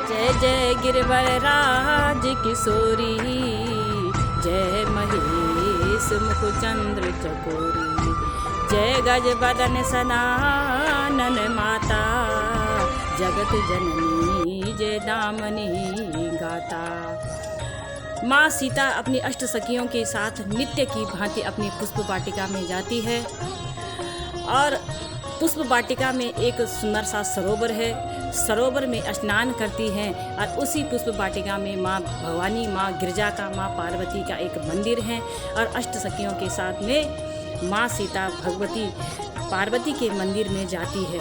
जय जय गिरवर राज किशोरी, जय महेश मुखचंद्र चकोरी, जय गज बदन सदानन माता, जगत जननी जय दामनी गाता। माँ सीता अपनी अष्ट सखियों के साथ नित्य की भांति अपनी पुष्प वाटिका में जाती है और पुष्प वाटिका में एक सुंदर सा सरोवर है। सरोवर में स्नान करती हैं और उसी पुष्प वाटिका में माँ भवानी, माँ गिरजा का, माँ पार्वती का एक मंदिर है और अष्ट सखियों के साथ में माँ सीता भगवती पार्वती के मंदिर में जाती है।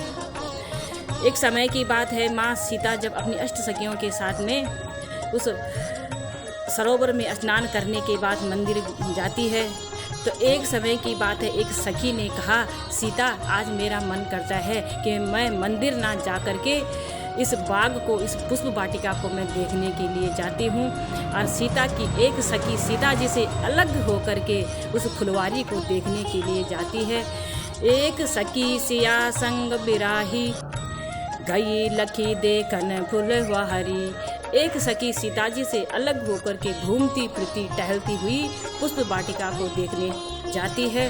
एक समय की बात है, माँ सीता जब अपनी अष्ट सखियों के साथ में उस सरोवर में स्नान करने के बाद मंदिर जाती है तो एक समय की बात है, एक सखी ने कहा, सीता आज मेरा मन करता है कि मैं मंदिर ना जा कर के इस बाग को, इस पुष्प वाटिका को मैं देखने के लिए जाती हूँ। और सीता की एक सखी सीता जी से अलग होकर के उस फुलवारी को देखने के लिए जाती है। एक सखी सिया संग बिराही, गई लखी देखन फुलवारी। एक सखी सीता जी से अलग होकर के घूमती फिरती टहलती हुई पुष्प वाटिका को देखने जाती है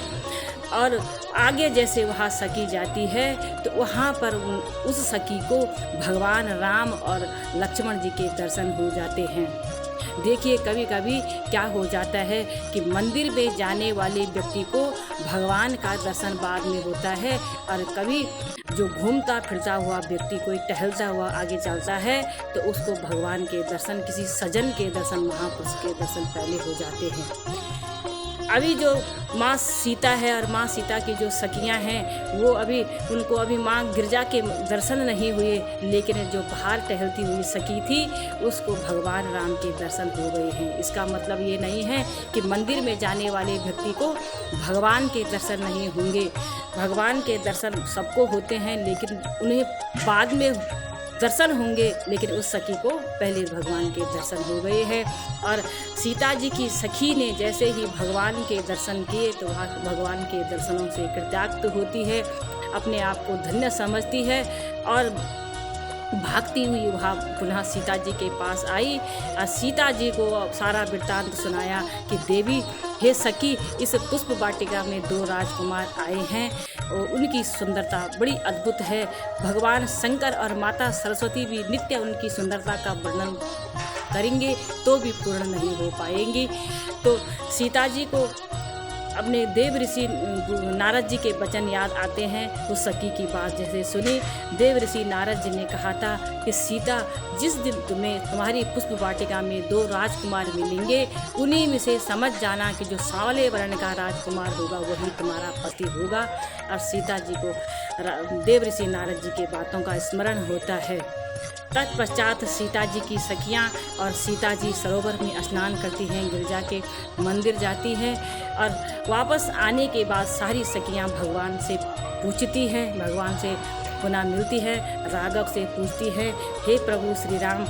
और आगे जैसे वहाँ सखी जाती है तो वहाँ पर उस सखी को भगवान राम और लक्ष्मण जी के दर्शन हो जाते हैं। देखिए कभी कभी क्या हो जाता है कि मंदिर में जाने वाले व्यक्ति को भगवान का दर्शन बाद में होता है और कभी जो घूमता फिरता हुआ व्यक्ति कोई टहलता हुआ आगे चलता है तो उसको भगवान के दर्शन, किसी सजन के दर्शन, महापुरुष के दर्शन पहले हो जाते हैं। अभी जो माँ सीता है और माँ सीता की जो सखियाँ हैं वो उनको अभी माँ गिरजा के दर्शन नहीं हुए, लेकिन जो बाहर टहलती हुई सखी थी उसको भगवान राम के दर्शन हो गए हैं। इसका मतलब ये नहीं है कि मंदिर में जाने वाले व्यक्ति को भगवान के दर्शन नहीं होंगे। भगवान के दर्शन सबको होते हैं लेकिन उन्हें बाद में दर्शन होंगे, लेकिन उस सखी को पहले भगवान के दर्शन हो गए हैं। और सीता जी की सखी ने जैसे ही भगवान के दर्शन किए तो वह भगवान के दर्शनों से कृतार्थ होती है, अपने आप को धन्य समझती है और भागती हुई वहाँ पुनः सीता जी के पास आई और सीता जी को सारा वृत्तांत सुनाया कि देवी हे सखी, इस पुष्प वाटिका में 2 राजकुमार आए हैं और उनकी सुंदरता बड़ी अद्भुत है। भगवान शंकर और माता सरस्वती भी नित्य उनकी सुंदरता का वर्णन करेंगे तो भी पूर्ण नहीं हो पाएंगी। तो सीता जी को अपने देव ऋषि नारद जी के वचन याद आते हैं। उस सखी की बात जैसे सुनी, देव ऋषि नारद जी ने कहा था कि सीता, जिस दिन तुम्हारी पुष्प वाटिका में 2 राजकुमार मिलेंगे उन्हीं में से समझ जाना कि जो सांवले वर्ण का राजकुमार होगा वही तुम्हारा पति होगा। और सीता जी को देव ऋषि नारद जी के बातों का स्मरण होता है। तत्पश्चात सीता जी की सखियाँ और सीता जी सरोवर में स्नान करती हैं, गिरजा के मंदिर जाती हैं और वापस आने के बाद सारी सखियाँ भगवान से पूछती हैं, भगवान से पुनः मिलती है, राघव से पूछती है, हे प्रभु श्री राम,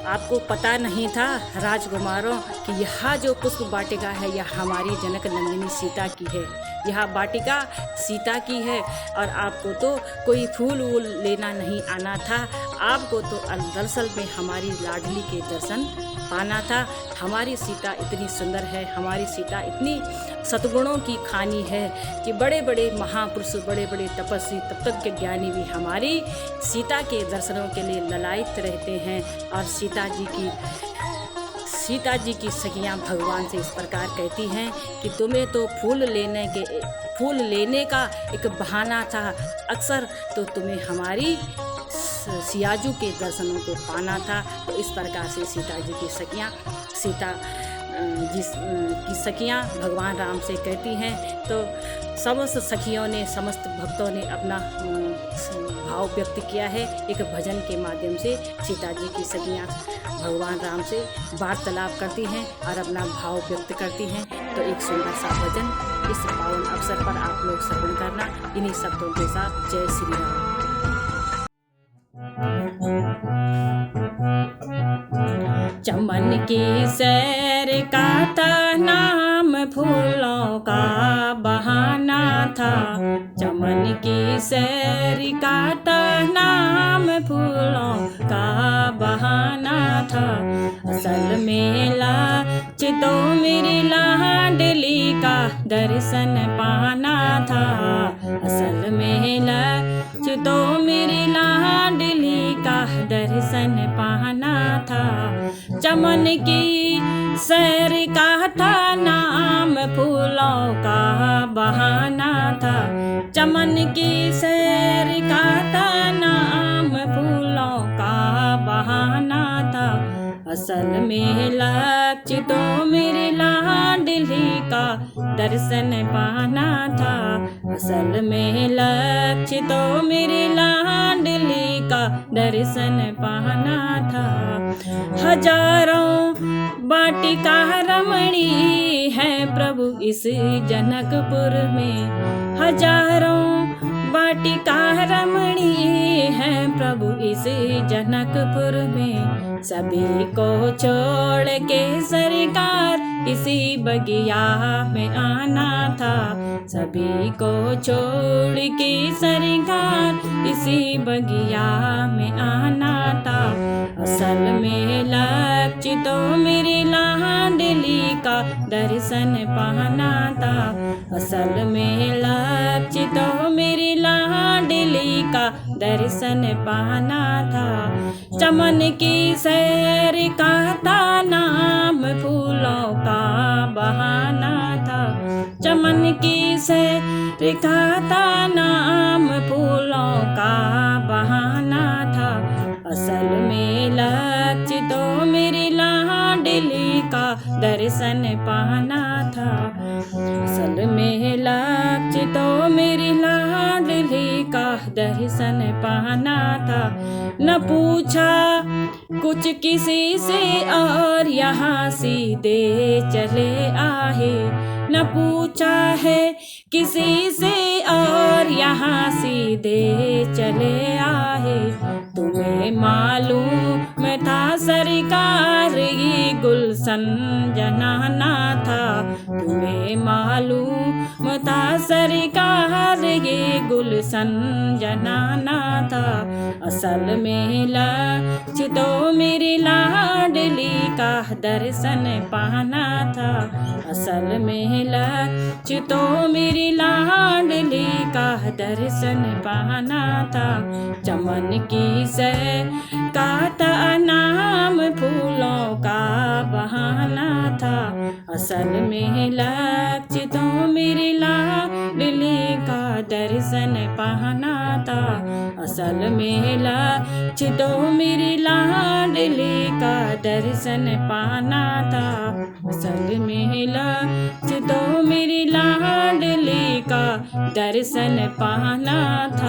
आपको पता नहीं था राजकुमारों कि यह जो पुष्प वाटिका है यह हमारी जनक नंदिनी सीता की है। यह वाटिका सीता की है और आपको तो कोई फूल वूल लेना नहीं आना था, आपको तो दरअसल में हमारी लाडली के दर्शन पाना था। हमारी सीता इतनी सुंदर है, हमारी सीता इतनी सद्गुणों की खानी है कि बड़े बड़े महापुरुष, बड़े बड़े तपस्वी, तत्वज्ञ ज्ञानी भी हमारी सीता के दर्शनों के लिए ललायित रहते हैं। और सीता जी की सखियाँ भगवान से इस प्रकार कहती हैं कि तुम्हें तो फूल लेने का एक बहाना था, अक्सर तो तुम्हें हमारी सियाजू के दर्शनों को पाना था। तो इस प्रकार से सीता जी की सखियाँ भगवान राम से कहती हैं। तो समस्त सखियों ने, समस्त भक्तों ने अपना भाव व्यक्त किया है। एक भजन के माध्यम से सीता जी की सखियाँ भगवान राम से वार्तालाप करती हैं और अपना भाव व्यक्त करती हैं। तो एक सुंदर सा भजन इस पावन अवसर पर आप लोग श्रवण करना। इन्हीं शब्दों के साथ जय श्री राम। चमन की सैर का था नाम, फूलों का बहाना था। चमन की सैर का था नाम, फूलों का मेरी लाडली का दर्शन पाना था। असल में लक्ष्य तो मेरी लाडली का दर्शन पाना था। चमन की सैर का था नाम, फूलों का बहाना था। चमन की सैर का था नाम, फूलों का बहाना था। असल में लक्ष्य तो मेरी लाडली का दर्शन पाना था। असल में लक्ष्य तो मेरी लाडली का दर्शन पाना था। हजारों वाटिका रमणी है प्रभु इस जनकपुर में। हजारों वाटिका रमणी है प्रभु इस जनकपुर में। सभी को छोड़ के सरकार इसी बगिया में आना था। सभी को छोड़ के सरकार इसी बगिया में आना था। असल में लक्ष्य तो मेरी लाडली का दर्शन पाना था। असल में लक्ष्य तो मेरी लाडली का दर्शन पाना था। चमन की सैर का था नाम, फूलों का बहाना था। चमन की सैर का था नाम, फूलों का बहाना था। असल में लक्ष्य तो मेरी लाडली का दर्शन पाना था। असल में लक्ष्य तो मेरी लाडली का दर्शन पाना था। न पूछा कुछ किसी से और यहाँ सीधे चले आए। न पूछा है किसी से और यहाँ सीधे चले आए। तुम्हें मालूम था सरकार ये गुलशन जनाना था। तुम्हें मालूम था सरकार ये गुलशन जनाना था। असल में लक्ष्य तो मेरी लाडली का दर्शन पाना था। असल में लक्ष्य तो मेरी लाडली का दर्शन पाना था। चमन की सैर का था नाम, फूलों का बहाना था। असल में लक्ष्य तो मेरी लाडली का दर्शन पाना था। असल में लक्ष्य तो मेरी लाडली का दर्शन पाना था। असल में लक्ष्य तो मेरी लाडली का दर्शन पाना था।